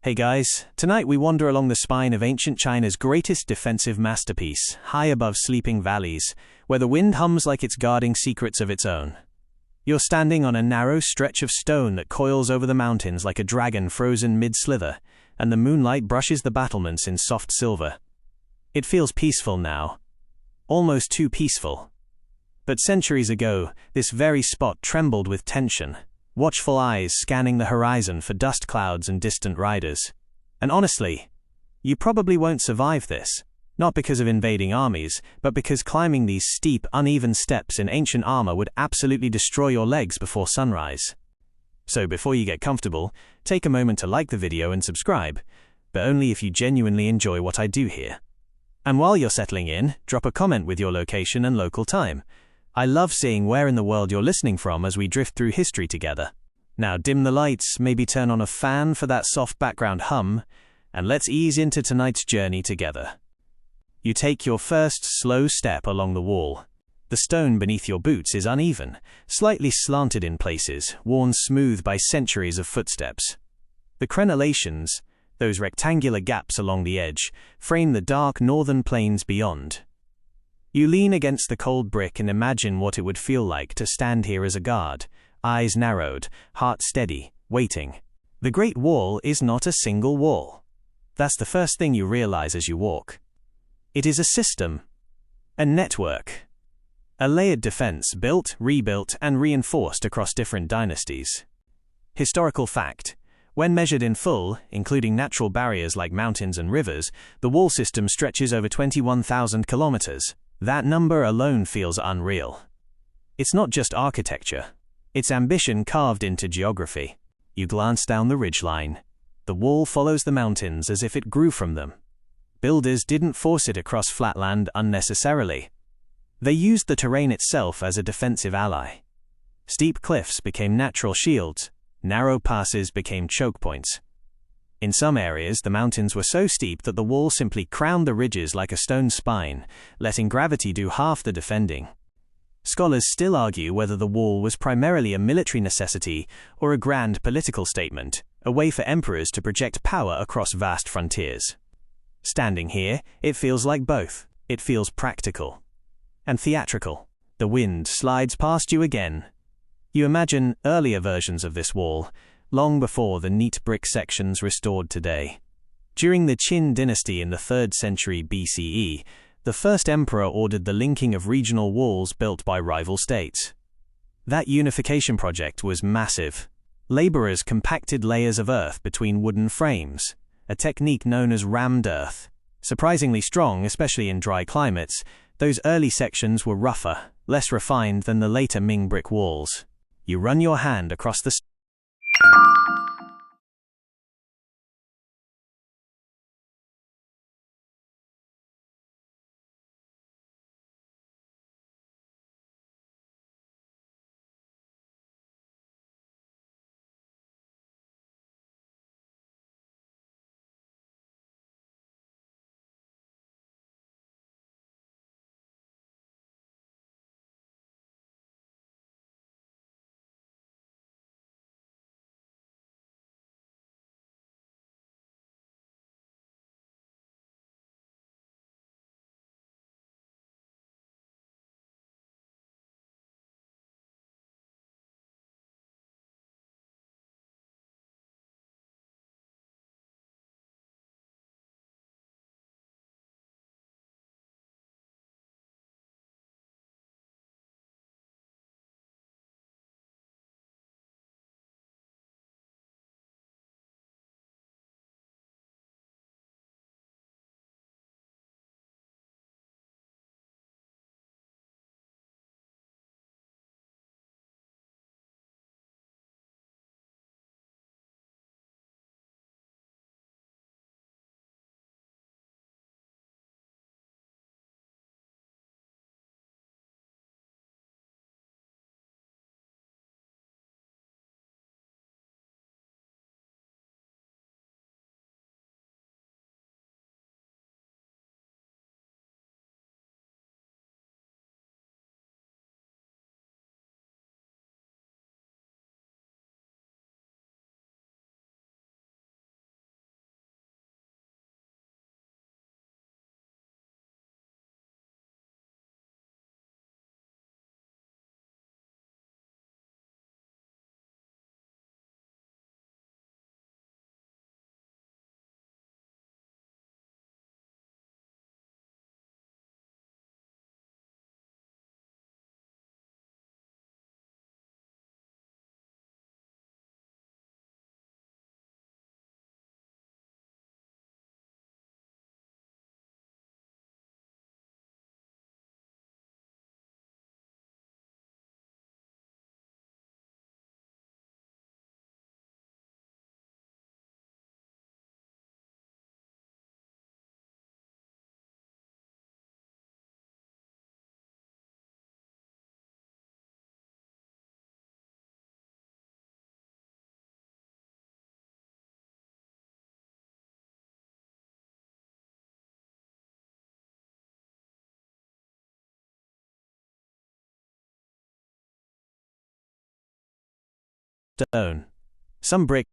Hey guys, tonight we wander along the spine of ancient China's greatest defensive masterpiece, high above sleeping valleys, where the wind hums like it's guarding secrets of its own. You're standing on a narrow stretch of stone that coils over the mountains like a dragon frozen mid-slither, and the moonlight brushes the battlements in soft silver. It feels peaceful now. Almost too peaceful. But centuries ago, this very spot trembled with tension. Watchful eyes scanning the horizon for dust clouds and distant riders. And honestly, you probably won't survive this, not because of invading armies, but because climbing these steep, uneven steps in ancient armor would absolutely destroy your legs before sunrise. So before you get comfortable, take a moment to like the video and subscribe, but only if you genuinely enjoy what I do here. And while you're settling in, drop a comment with your location and local time. I love seeing where in the world you're listening from as we drift through history together. Now dim the lights, maybe turn on a fan for that soft background hum, and let's ease into tonight's journey together. You take your first slow step along the wall. The stone beneath your boots is uneven, slightly slanted in places, worn smooth by centuries of footsteps. The crenellations, those rectangular gaps along the edge, frame the dark northern plains beyond. You lean against the cold brick and imagine what it would feel like to stand here as a guard, eyes narrowed, heart steady, waiting. The Great Wall is not a single wall. That's the first thing you realize as you walk. It is a system, a network, a layered defense built, rebuilt, and reinforced across different dynasties. Historical fact: when measured in full, including natural barriers like mountains and rivers, the wall system stretches over 21,000 kilometers. That number alone feels unreal. It's not just architecture. It's ambition carved into geography. You glance down the ridgeline. The wall follows the mountains as if it grew from them. Builders didn't force it across flat land unnecessarily. They used the terrain itself as a defensive ally. Steep cliffs became natural shields. Narrow passes became choke points. In some areas, the mountains were so steep that the wall simply crowned the ridges like a stone spine, letting gravity do half the defending. Scholars still argue whether the wall was primarily a military necessity or a grand political statement, a way for emperors to project power across vast frontiers. Standing here, it feels like both. It feels practical and theatrical. The wind slides past you again. You imagine earlier versions of this wall, long before the neat brick sections restored today. During the Qin dynasty in the 3rd century BCE, the first emperor ordered the linking of regional walls built by rival states. That unification project was massive. Laborers compacted layers of earth between wooden frames, a technique known as rammed earth. Surprisingly strong, especially in dry climates, those early sections were rougher, less refined than the later Ming brick walls. You run your hand across the stone. Some bricks